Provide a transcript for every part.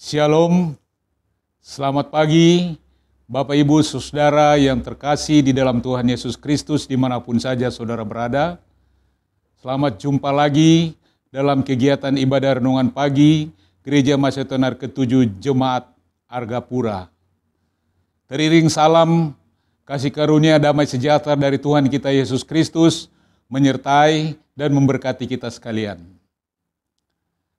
Shalom, selamat pagi Bapak Ibu Saudara yang terkasih di dalam Tuhan Yesus Kristus dimanapun saja saudara berada. Selamat jumpa lagi dalam kegiatan ibadah renungan pagi Gereja Masetenar ke-7 Jemaat Argapura. Teriring salam kasih karunia damai sejahtera dari Tuhan kita Yesus Kristus menyertai dan memberkati kita sekalian.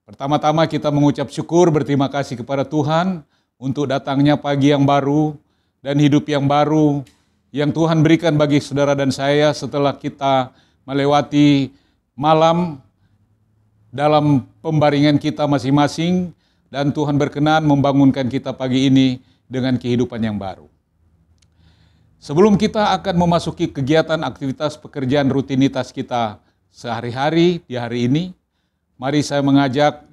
Pertama-tama kita mengucap syukur berterima kasih kepada Tuhan untuk datangnya pagi yang baru dan hidup yang baru yang Tuhan berikan bagi saudara dan saya setelah kita melewati malam dalam pembaringan kita masing-masing dan Tuhan berkenan membangunkan kita pagi ini dengan kehidupan yang baru. Sebelum kita akan memasuki kegiatan aktivitas pekerjaan rutinitas kita sehari-hari di hari ini, mari saya mengajak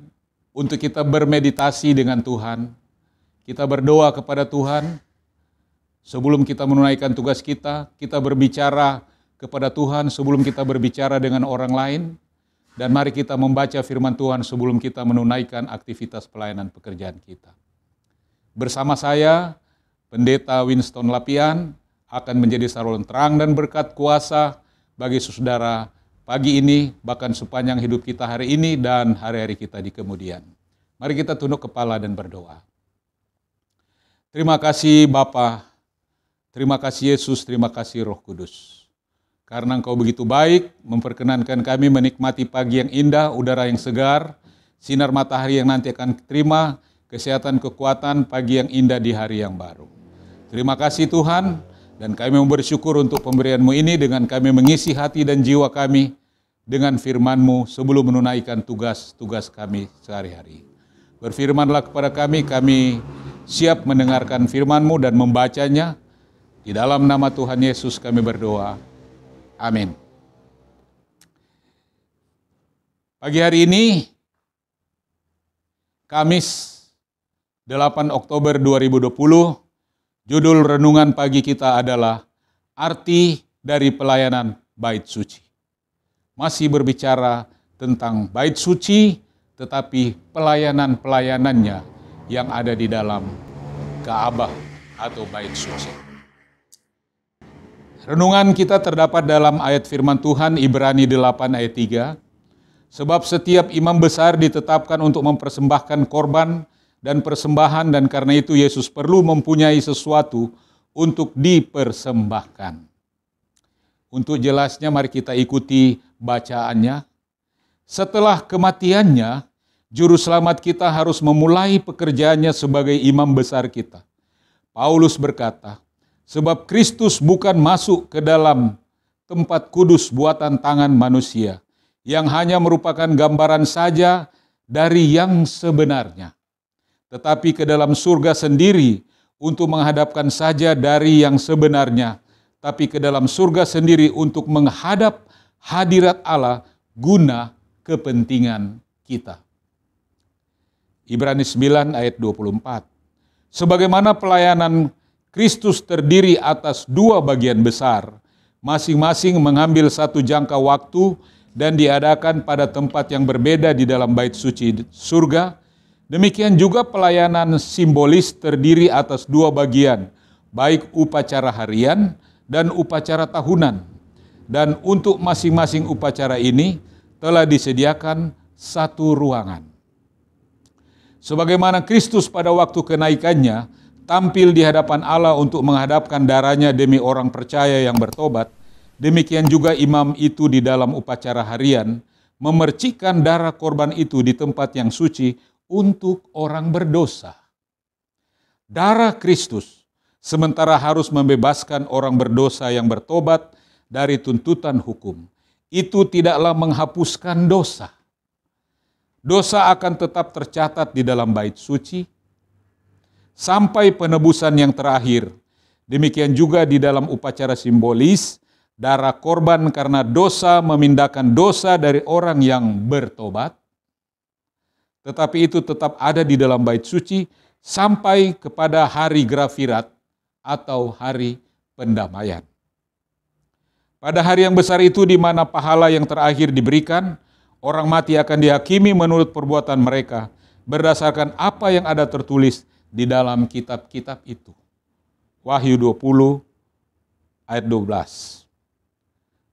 untuk kita bermeditasi dengan Tuhan. Kita berdoa kepada Tuhan. Sebelum kita menunaikan tugas kita berbicara kepada Tuhan sebelum kita berbicara dengan orang lain. Dan mari kita membaca firman Tuhan sebelum kita menunaikan aktivitas pelayanan pekerjaan kita. Bersama saya, Pendeta Winston Lapian, akan menjadi saluran terang dan berkat kuasa bagi saudara pagi ini, bahkan sepanjang hidup kita hari ini dan hari-hari kita di kemudian. Mari kita tunduk kepala dan berdoa. Terima kasih Bapa, terima kasih Yesus, terima kasih Roh Kudus. Karena Engkau begitu baik, memperkenankan kami menikmati pagi yang indah, udara yang segar, sinar matahari yang nanti akan terima, kesehatan, kekuatan, pagi yang indah di hari yang baru. Terima kasih Tuhan. Dan kami mau bersyukur untuk pemberian-Mu ini dengan kami mengisi hati dan jiwa kami dengan firman-Mu sebelum menunaikan tugas-tugas kami sehari-hari. Berfirmanlah kepada kami siap mendengarkan firman-Mu dan membacanya. Di dalam nama Tuhan Yesus kami berdoa. Amin. Pagi hari ini, Kamis 8 Oktober 2020, judul renungan pagi kita adalah arti dari pelayanan Bait Suci. Masih berbicara tentang Bait Suci, tetapi pelayanan-pelayanannya yang ada di dalam Ka'bah atau Bait Suci. Renungan kita terdapat dalam ayat firman Tuhan Ibrani 8 ayat 3. Sebab setiap imam besar ditetapkan untuk mempersembahkan korban dan persembahan, dan karena itu Yesus perlu mempunyai sesuatu untuk dipersembahkan. Untuk jelasnya mari kita ikuti bacaannya. Setelah kematiannya, juru selamat kita harus memulai pekerjaannya sebagai imam besar kita. Paulus berkata, sebab Kristus bukan masuk ke dalam tempat kudus buatan tangan manusia, yang hanya merupakan gambaran saja dari yang sebenarnya, tetapi ke dalam surga sendiri untuk menghadapkan saja dari yang sebenarnya, tapi ke dalam surga sendiri untuk menghadap hadirat Allah guna kepentingan kita. Ibrani 9 ayat 24. Sebagaimana pelayanan Kristus terdiri atas dua bagian besar, masing-masing mengambil satu jangka waktu dan diadakan pada tempat yang berbeda di dalam bait suci surga, demikian juga pelayanan simbolis terdiri atas dua bagian, baik upacara harian dan upacara tahunan. Dan untuk masing-masing upacara ini telah disediakan satu ruangan. Sebagaimana Kristus pada waktu kenaikannya tampil di hadapan Allah untuk menghadapkan darahnya demi orang percaya yang bertobat, demikian juga imam itu di dalam upacara harian memercikkan darah korban itu di tempat yang suci untuk orang berdosa. Darah Kristus sementara harus membebaskan orang berdosa yang bertobat dari tuntutan hukum, itu tidaklah menghapuskan dosa. Dosa akan tetap tercatat di dalam bait suci sampai penebusan yang terakhir. Demikian juga di dalam upacara simbolis, darah korban karena dosa memindahkan dosa dari orang yang bertobat, tetapi itu tetap ada di dalam bait suci sampai kepada hari grafirat atau hari pendamaian. Pada hari yang besar itu di mana pahala yang terakhir diberikan, orang mati akan dihakimi menurut perbuatan mereka, berdasarkan apa yang ada tertulis di dalam kitab-kitab itu. Wahyu 20 ayat 12.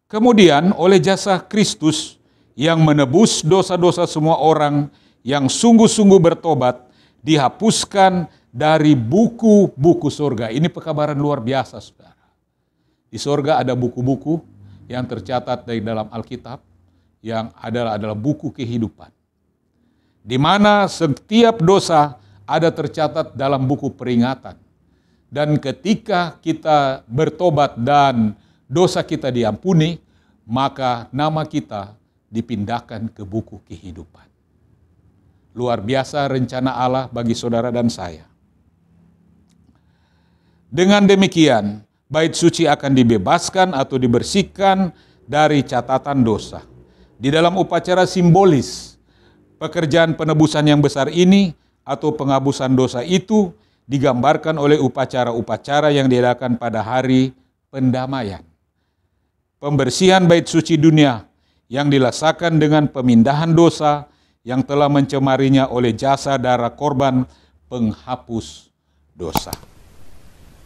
Kemudian oleh jasa Kristus yang menebus dosa-dosa semua orang yang sungguh-sungguh bertobat, dihapuskan dari buku-buku surga. Ini pekabaran luar biasa, saudara. Di surga ada buku-buku yang tercatat dari dalam Alkitab, yang adalah buku kehidupan. Di mana setiap dosa ada tercatat dalam buku peringatan. Dan ketika kita bertobat dan dosa kita diampuni, maka nama kita dipindahkan ke buku kehidupan. Luar biasa rencana Allah bagi saudara dan saya. Dengan demikian, bait suci akan dibebaskan atau dibersihkan dari catatan dosa. Di dalam upacara simbolis, pekerjaan penebusan yang besar ini atau penghapusan dosa itu digambarkan oleh upacara-upacara yang diadakan pada hari pendamaian. Pembersihan bait suci dunia yang dilaksanakan dengan pemindahan dosa yang telah mencemarinya oleh jasa darah korban penghapus dosa.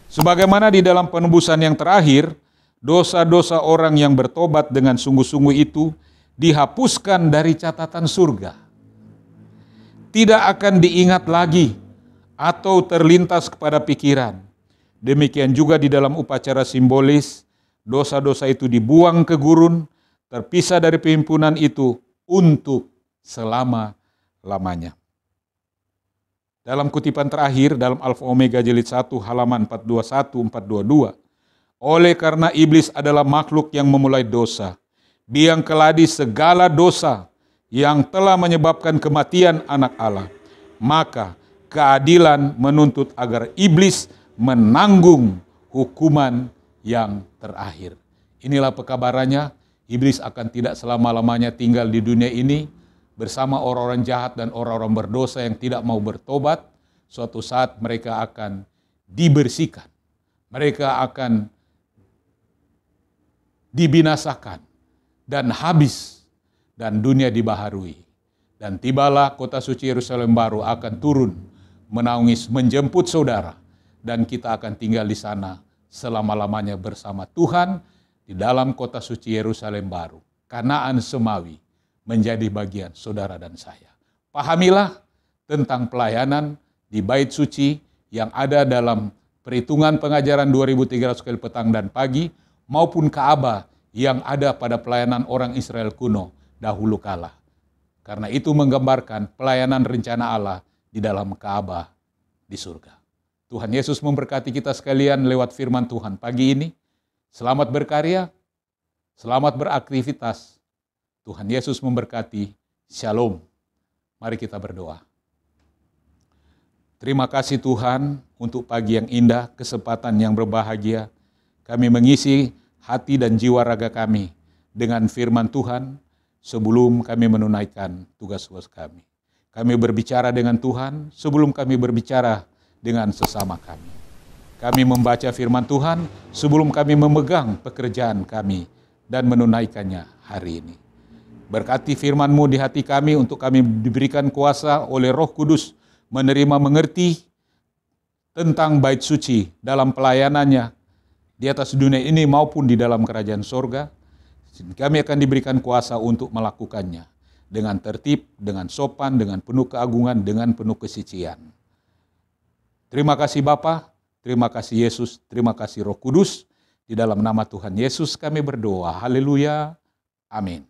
Sebagaimana di dalam penebusan yang terakhir, dosa-dosa orang yang bertobat dengan sungguh-sungguh itu dihapuskan dari catatan surga. Tidak akan diingat lagi atau terlintas kepada pikiran. Demikian juga di dalam upacara simbolis, dosa-dosa itu dibuang ke gurun, terpisah dari perhimpunan itu untuk selama-lamanya. Dalam kutipan terakhir, dalam Alfa Omega jilid 1 halaman 421-422, oleh karena iblis adalah makhluk yang memulai dosa, biang keladi segala dosa yang telah menyebabkan kematian anak Allah, maka keadilan menuntut agar iblis menanggung hukuman yang terakhir. Inilah pekabarannya, iblis akan tidak selama-lamanya tinggal di dunia ini bersama orang-orang jahat dan orang-orang berdosa yang tidak mau bertobat. Suatu saat mereka akan dibersihkan. Mereka akan dibinasakan dan habis dan dunia dibaharui. Dan tibalah kota suci Yerusalem baru akan turun menaungi menjemput saudara, dan kita akan tinggal di sana selama-lamanya bersama Tuhan di dalam kota suci Yerusalem baru. Kanaan semawi menjadi bagian saudara dan saya. Pahamilah tentang pelayanan di bait suci yang ada dalam perhitungan pengajaran 2300 kali petang dan pagi, maupun Ka'bah yang ada pada pelayanan orang Israel kuno dahulu kala. Karena itu menggambarkan pelayanan rencana Allah di dalam Ka'bah di surga. Tuhan Yesus memberkati kita sekalian lewat firman Tuhan pagi ini. Selamat berkarya, selamat beraktivitas. Tuhan Yesus memberkati. Shalom. Mari kita berdoa. Terima kasih Tuhan untuk pagi yang indah, kesempatan yang berbahagia. Kami mengisi hati dan jiwa raga kami dengan firman Tuhan sebelum kami menunaikan tugas-tugas kami. Kami berbicara dengan Tuhan sebelum kami berbicara dengan sesama kami. Kami membaca firman Tuhan sebelum kami memegang pekerjaan kami dan menunaikannya hari ini. Berkati firman-Mu di hati kami untuk kami diberikan kuasa oleh Roh Kudus menerima mengerti tentang bait suci dalam pelayanannya di atas dunia ini maupun di dalam kerajaan sorga. Kami akan diberikan kuasa untuk melakukannya dengan tertib, dengan sopan, dengan penuh keagungan, dengan penuh kesucian. Terima kasih Bapa, terima kasih Yesus, terima kasih Roh Kudus. Di dalam nama Tuhan Yesus kami berdoa. Haleluya. Amin.